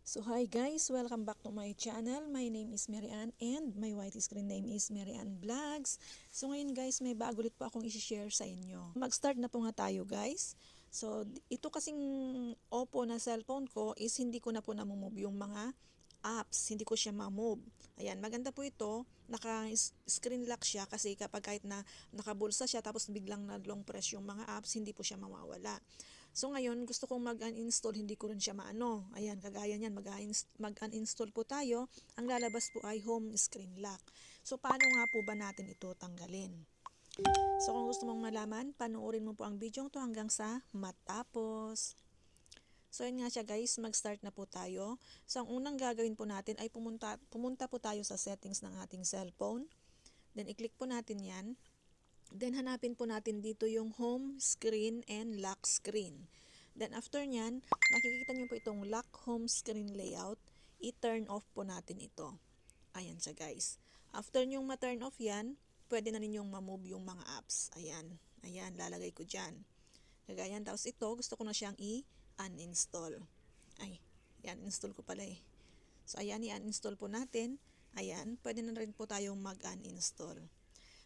So hi guys, welcome back to my channel. My name is Mary Ann and my white screen name is Mary Ann Vlogs. So ngayon guys, may bago ulit po akong i-share sa inyo. Mag-start na po nga tayo guys. So ito kasing Oppo na cellphone ko is hindi ko na po namumove yung mga apps, hindi ko siya ma-move. Ayan, maganda po ito, naka-screen lock siya kasi kapag kahit na nakabulsa siya tapos biglang na long press yung mga apps, hindi po siya mawawala. So ngayon, gusto kong mag-uninstall, hindi ko rin siya maano. Ayan, kagaya niyan, mag-uninstall po tayo. Ang lalabas po ay home screen lock. So paano nga po ba natin ito tanggalin? So kung gusto mong malaman, panoorin mo po ang video to hanggang sa matapos. So yun nga siya guys, mag-start na po tayo. So ang unang gagawin po natin ay pumunta po tayo sa settings ng ating cellphone. Then i-click po natin yan. Then hanapin po natin dito yung home screen and lock screen. Then after nyan, nakikita nyo po itong lock home screen layout. I-turn off po natin ito. Ayan siya guys. After nyong ma-turn off yan, pwede na ninyong ma-move yung mga apps. Ayan. Ayan, lalagay ko dyan. Kagayan. Tapos ito, gusto ko na siyang i-uninstall. Ay, yan, install ko pala eh. So ayan, i-uninstall po natin. Ayan, pwede na rin po tayong mag-uninstall.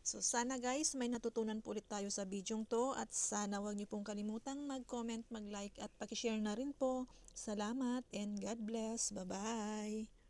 So sana guys, may natutunan po ulit tayo sa bidyong to at sana wag niyo pong kalimutang mag-comment, mag-like at paki-share na rin po. Salamat and God bless. Bye-bye!